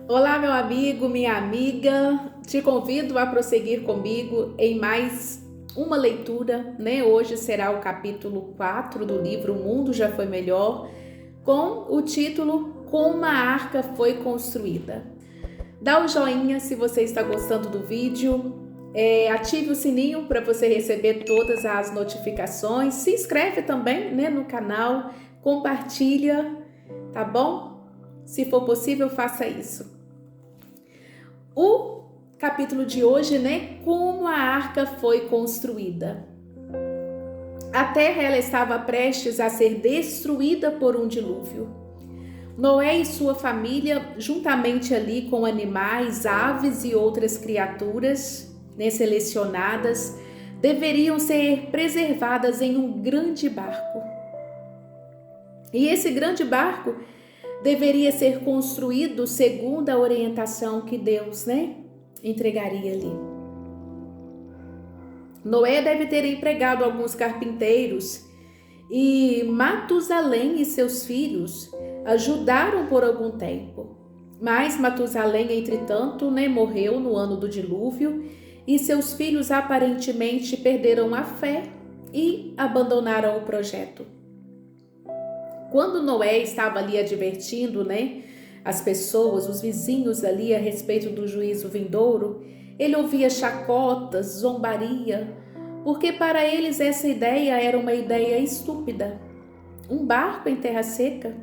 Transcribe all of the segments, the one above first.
Olá, meu amigo, minha amiga. Te convido a prosseguir comigo em mais uma leitura, né? Hoje será o capítulo 4 do livro O Mundo Já Foi Melhor, com o título Como a Arca Foi Construída. Dá o joinha se você está gostando do vídeo, ative o sininho para você receber todas as notificações, se inscreve também, né, no canal, compartilha, tá bom? Se for possível, faça isso. O capítulo de hoje, né? Como a arca foi construída. A terra ela estava prestes a ser destruída por um dilúvio. Noé e sua família, juntamente ali com animais, aves e outras criaturas, né, selecionadas, deveriam ser preservadas em um grande barco. E esse grande barco deveria ser construído segundo a orientação que Deus, entregaria ali. Noé deve ter empregado alguns carpinteiros e Matusalém e seus filhos ajudaram por algum tempo. Mas Matusalém, entretanto, morreu no ano do dilúvio e seus filhos aparentemente perderam a fé e abandonaram o projeto. Quando Noé estava ali advertindo, as pessoas, os vizinhos ali a respeito do juízo vindouro, ele ouvia chacotas, zombaria, porque para eles essa ideia era uma ideia estúpida. Um barco em terra seca,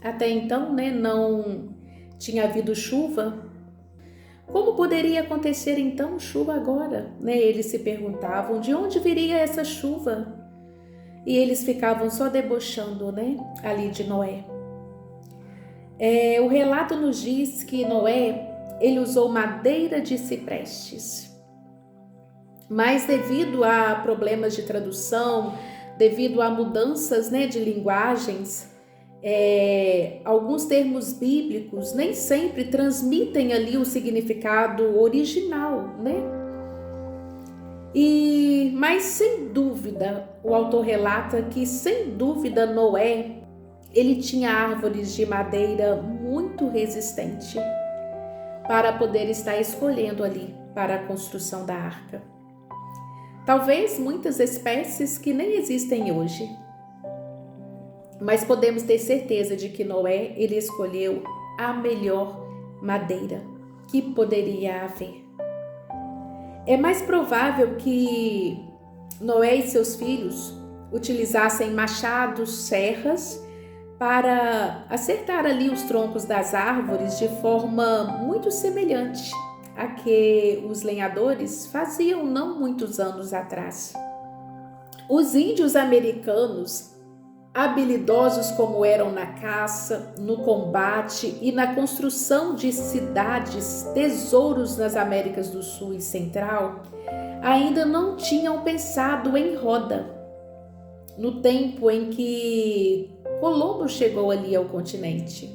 até então, não tinha havido chuva. Como poderia acontecer então chuva agora? Eles se perguntavam de onde viria essa chuva? E eles ficavam só debochando, ali de Noé. O relato nos diz que Noé, ele usou madeira de ciprestes. Mas devido a problemas de tradução, devido a mudanças, de linguagens, alguns termos bíblicos nem sempre transmitem ali o significado original, Mas sem dúvida, o autor relata que sem dúvida Noé, ele tinha árvores de madeira muito resistente para poder estar escolhendo ali para a construção da arca. Talvez muitas espécies que nem existem hoje, mas podemos ter certeza de que Noé, ele escolheu a melhor madeira que poderia haver. É mais provável que Noé e seus filhos utilizassem machados, serras, para acertar ali os troncos das árvores de forma muito semelhante a que os lenhadores faziam não muitos anos atrás. Os índios americanos, habilidosos como eram na caça, no combate e na construção de cidades, tesouros nas Américas do Sul e Central, ainda não tinham pensado em roda. No tempo em que Colombo chegou ali ao continente.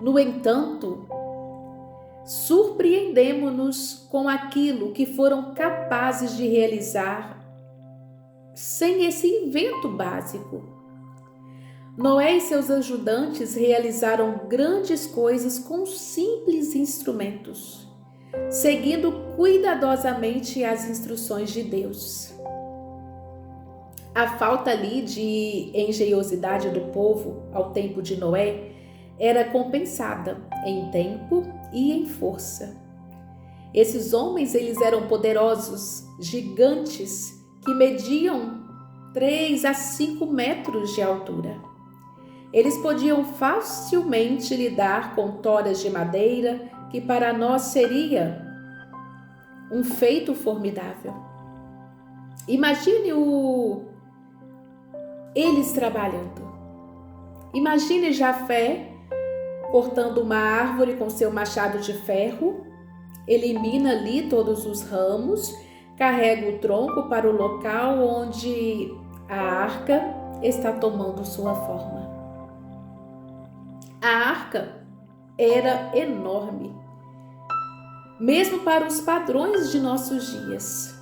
No entanto, surpreendemo-nos com aquilo que foram capazes de realizar sem esse invento básico. Noé e seus ajudantes realizaram grandes coisas com simples instrumentos, seguindo cuidadosamente as instruções de Deus. A falta ali de engenhosidade do povo ao tempo de Noé era compensada em tempo e em força. Esses homens, eles eram poderosos, gigantes, que mediam 3 a 5 metros de altura. Eles podiam facilmente lidar com toras de madeira, que para nós seria um feito formidável. Imagine eles trabalhando. Imagine Jafé cortando uma árvore com seu machado de ferro, elimina ali todos os ramos, carrega o tronco para o local onde a arca está tomando sua forma. A arca era enorme, mesmo para os padrões de nossos dias.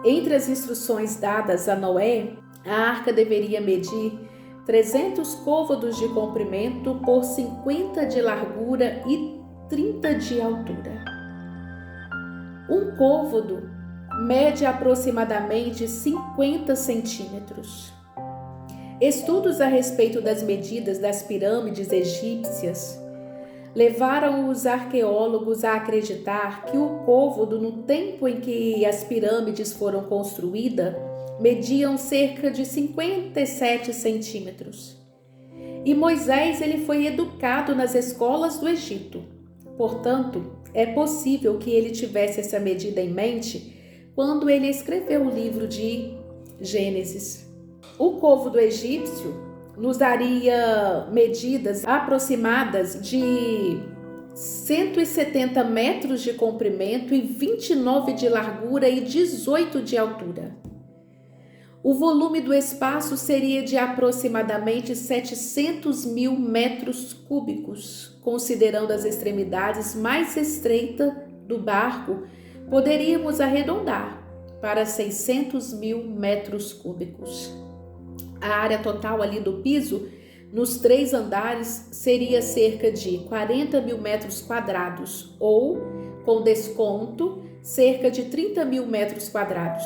Entre as instruções dadas a Noé, a arca deveria medir 300 côvados de comprimento por 50 de largura e 30 de altura. Um côvado mede aproximadamente 50 centímetros. Estudos a respeito das medidas das pirâmides egípcias levaram os arqueólogos a acreditar que o côvado, no tempo em que as pirâmides foram construídas, mediam cerca de 57 centímetros. E Moisés ele foi educado nas escolas do Egito. Portanto, é possível que ele tivesse essa medida em mente quando ele escreveu o livro de Gênesis. O côvado egípcio nos daria medidas aproximadas de 170 metros de comprimento e 29 de largura e 18 de altura. O volume do espaço seria de aproximadamente 700 mil metros cúbicos. Considerando as extremidades mais estreitas do barco, poderíamos arredondar para 600 mil metros cúbicos. A área total ali do piso, nos 3 andares, seria cerca de 40 mil metros quadrados ou, com desconto, cerca de 30 mil metros quadrados.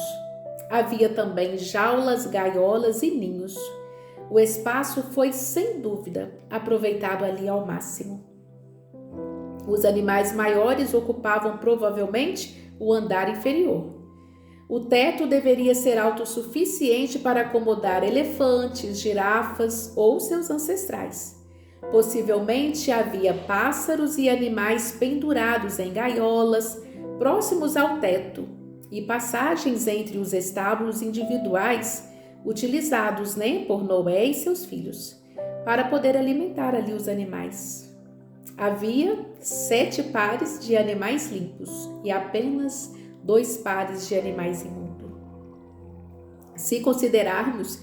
Havia também jaulas, gaiolas e ninhos. O espaço foi, sem dúvida, aproveitado ali ao máximo. Os animais maiores ocupavam provavelmente o andar inferior. O teto deveria ser autossuficiente para acomodar elefantes, girafas ou seus ancestrais. Possivelmente havia pássaros e animais pendurados em gaiolas próximos ao teto e passagens entre os estábulos individuais utilizados por Noé e seus filhos para poder alimentar ali os animais. Havia 7 pares de animais limpos e apenas 2 pares de animais imundos. Se considerarmos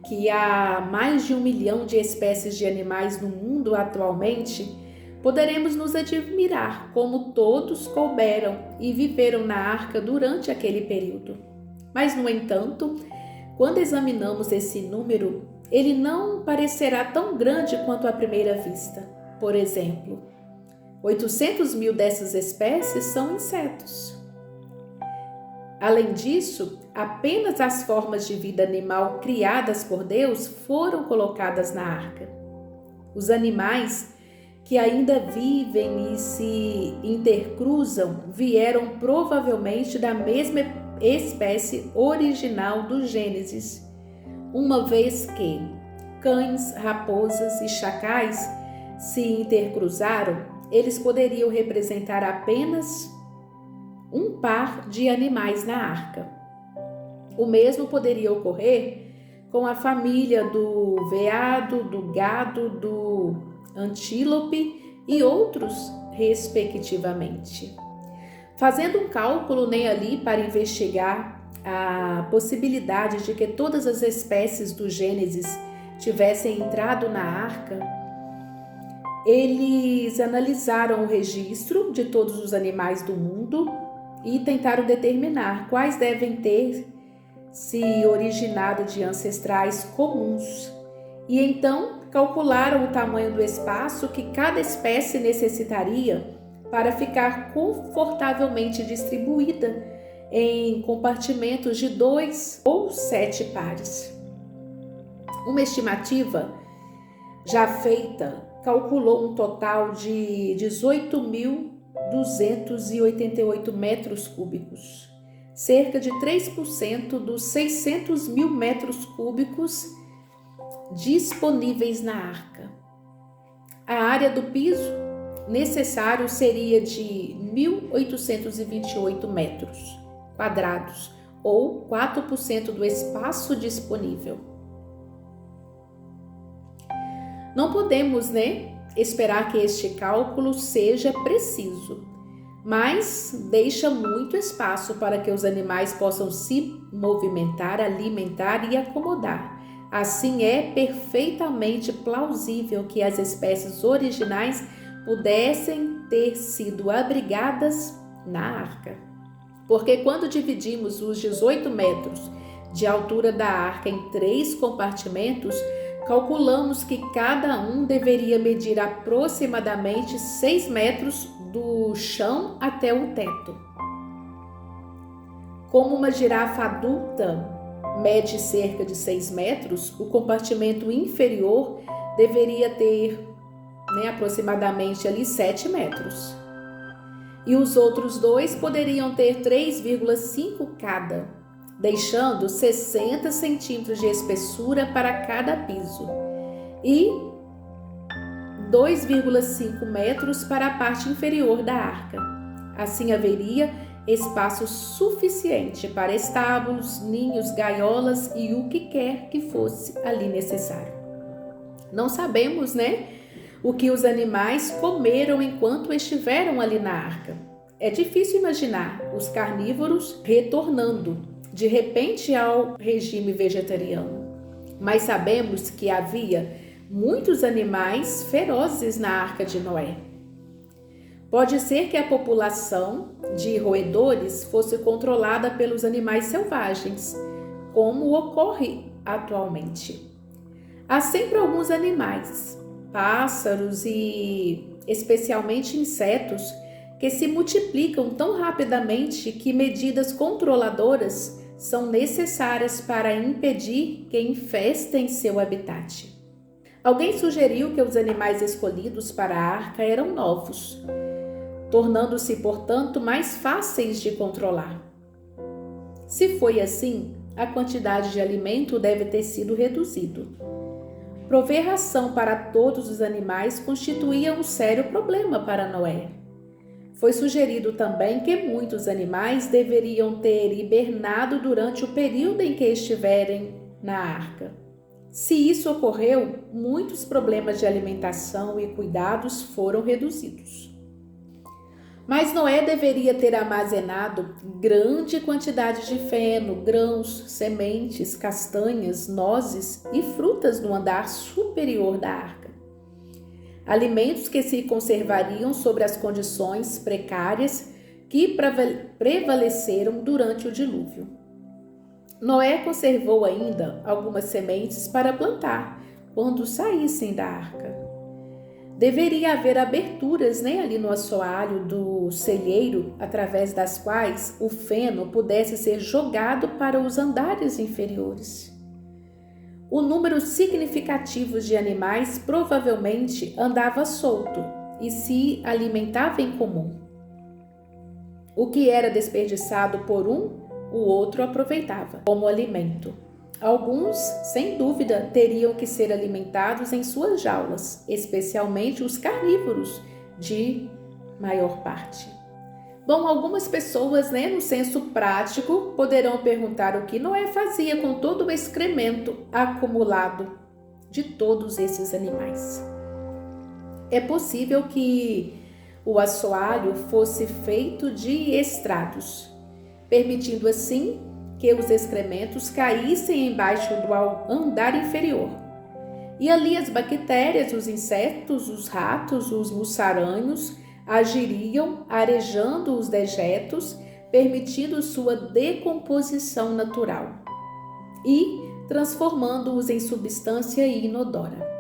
que há mais de 1 milhão de espécies de animais no mundo atualmente, poderemos nos admirar como todos couberam e viveram na arca durante aquele período. Mas, no entanto, quando examinamos esse número, ele não parecerá tão grande quanto à primeira vista. Por exemplo, 800 mil dessas espécies são insetos. Além disso, apenas as formas de vida animal criadas por Deus foram colocadas na arca. Os animais que ainda vivem e se intercruzam vieram provavelmente da mesma espécie original do Gênesis, uma vez que cães, raposas e chacais se intercruzaram, eles poderiam representar apenas um par de animais na arca. O mesmo poderia ocorrer com a família do veado, do gado, do antílope e outros, respectivamente. Fazendo um cálculo ali para investigar a possibilidade de que todas as espécies do Gênesis tivessem entrado na arca, eles analisaram o registro de todos os animais do mundo e tentaram determinar quais devem ter se originado de ancestrais comuns. E então calcularam o tamanho do espaço que cada espécie necessitaria para ficar confortavelmente distribuída em compartimentos de 2 ou 7 pares. Uma estimativa já feita calculou um total de 18.288 metros cúbicos, cerca de 3% dos 600 mil metros cúbicos disponíveis na arca. A área do piso necessário seria de 1.828 metros quadrados, ou 4% do espaço disponível. Não podemos, esperar que este cálculo seja preciso, mas deixa muito espaço para que os animais possam se movimentar, alimentar e acomodar. Assim, é perfeitamente plausível que as espécies originais pudessem ter sido abrigadas na arca. Porque quando dividimos os 18 metros de altura da arca em 3 compartimentos, calculamos que cada um deveria medir aproximadamente 6 metros do chão até o teto. Como uma girafa adulta mede cerca de 6 metros, o compartimento inferior deveria ter aproximadamente 7 metros. E os outros dois poderiam ter 3,5 cada, deixando 60 centímetros de espessura para cada piso e 2,5 metros para a parte inferior da arca. Assim haveria espaço suficiente para estábulos, ninhos, gaiolas e o que quer que fosse ali necessário. Não sabemos, o que os animais comeram enquanto estiveram ali na arca. É difícil imaginar os carnívoros retornando de repente ao regime vegetariano. Mas sabemos que havia muitos animais ferozes na arca de Noé. Pode ser que a população de roedores fosse controlada pelos animais selvagens, como ocorre atualmente. Há sempre alguns animais, pássaros e especialmente insetos, que se multiplicam tão rapidamente que medidas controladoras são necessárias para impedir que infestem seu habitat. Alguém sugeriu que os animais escolhidos para a arca eram novos, tornando-se, portanto, mais fáceis de controlar. Se foi assim, a quantidade de alimento deve ter sido reduzido. Prover ração para todos os animais constituía um sério problema para Noé. Foi sugerido também que muitos animais deveriam ter hibernado durante o período em que estiverem na arca. Se isso ocorreu, muitos problemas de alimentação e cuidados foram reduzidos. Mas Noé deveria ter armazenado grande quantidade de feno, grãos, sementes, castanhas, nozes e frutas no andar superior da arca. Alimentos que se conservariam sobre as condições precárias que prevaleceram durante o dilúvio. Noé conservou ainda algumas sementes para plantar quando saíssem da arca. Deveria haver aberturas ali no assoalho do celheiro, através das quais o feno pudesse ser jogado para os andares inferiores. O número significativo de animais provavelmente andava solto e se alimentava em comum. O que era desperdiçado por um, o outro aproveitava como alimento. Alguns, sem dúvida, teriam que ser alimentados em suas jaulas, especialmente os carnívoros, de maior parte. Bom, algumas pessoas, no senso prático, poderão perguntar o que Noé fazia com todo o excremento acumulado de todos esses animais. É possível que o assoalho fosse feito de estrados, permitindo assim que os excrementos caíssem embaixo do andar inferior. E ali as bactérias, os insetos, os ratos, os mussaranhos agiriam arejando os dejetos, permitindo sua decomposição natural e transformando-os em substância inodora.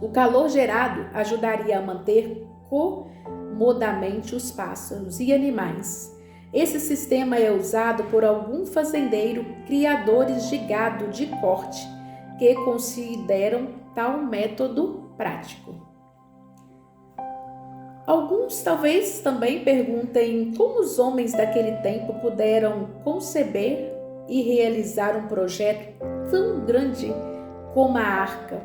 O calor gerado ajudaria a manter comodamente os pássaros e animais. Esse sistema é usado por algum fazendeiro, criadores de gado de corte, que consideram tal método prático. Alguns talvez também perguntem como os homens daquele tempo puderam conceber e realizar um projeto tão grande como a arca,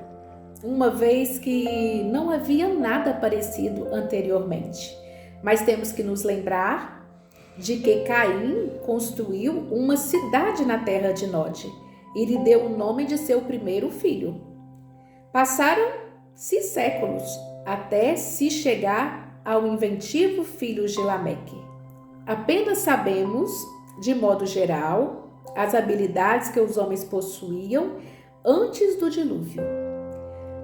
uma vez que não havia nada parecido anteriormente. Mas temos que nos lembrar de que Caim construiu uma cidade na terra de Nod e lhe deu o nome de seu primeiro filho. Passaram-se séculos até se chegar ao inventivo filho de Lameque. Apenas sabemos, de modo geral, as habilidades que os homens possuíam antes do dilúvio.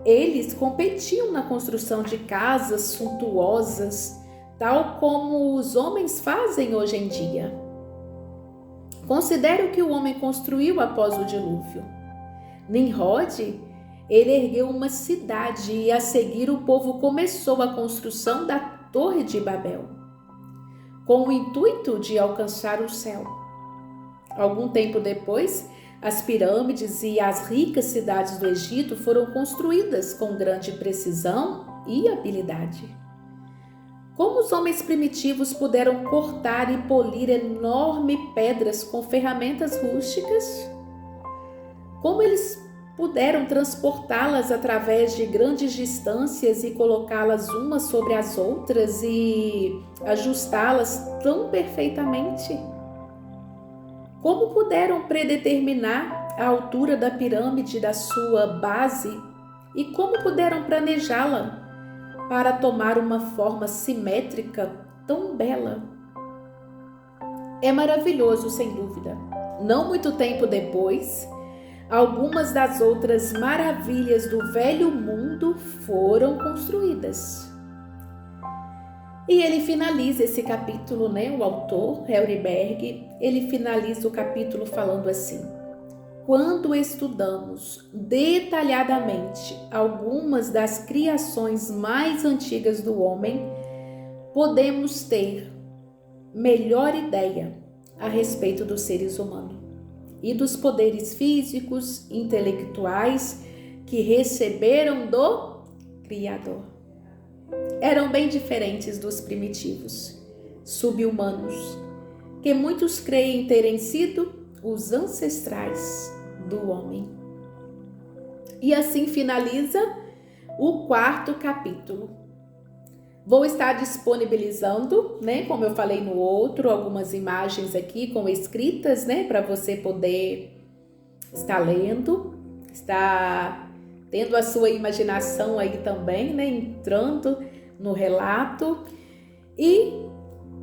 Eles competiam na construção de casas suntuosas, tal como os homens fazem hoje em dia. Considere o que o homem construiu após o dilúvio. Nimrod ele ergueu uma cidade e a seguir o povo começou a construção da Torre de Babel, com o intuito de alcançar o céu. Algum tempo depois, as pirâmides e as ricas cidades do Egito foram construídas com grande precisão e habilidade. Como os homens primitivos puderam cortar e polir enormes pedras com ferramentas rústicas? Como eles puderam transportá-las através de grandes distâncias e colocá-las umas sobre as outras e ajustá-las tão perfeitamente? Como puderam predeterminar a altura da pirâmide da sua base e como puderam planejá-la para tomar uma forma simétrica tão bela? É maravilhoso, sem dúvida. Não muito tempo depois, algumas das outras maravilhas do velho mundo foram construídas. E ele finaliza esse capítulo, o autor, Heuerberg, ele finaliza o capítulo falando assim: quando estudamos detalhadamente algumas das criações mais antigas do homem, podemos ter melhor ideia a respeito dos seres humanos e dos poderes físicos, intelectuais que receberam do Criador. Eram bem diferentes dos primitivos, sub-humanos, que muitos creem terem sido os ancestrais do homem. E assim finaliza o 4º capítulo. Vou estar disponibilizando, como eu falei no outro, algumas imagens aqui com escritas, para você poder estar lendo, estar tendo a sua imaginação aí também, entrando no relato. E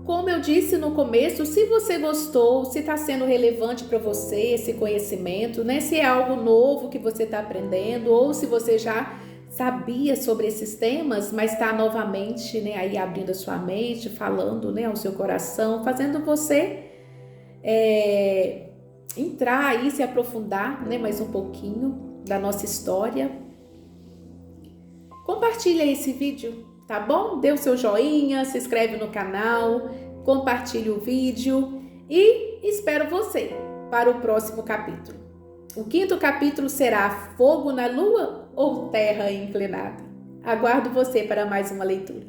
como eu disse no começo, se você gostou, se está sendo relevante para você esse conhecimento, se é algo novo que você está aprendendo, ou se você já sabia sobre esses temas, mas está novamente aí abrindo a sua mente, falando ao seu coração, fazendo você entrar aí, se aprofundar mais um pouquinho da nossa história. Compartilha esse vídeo, tá bom? Dê o seu joinha, se inscreve no canal, compartilhe o vídeo e espero você para o próximo capítulo. O 5º capítulo será Fogo na Lua ou Terra Inclinada? Aguardo você para mais uma leitura.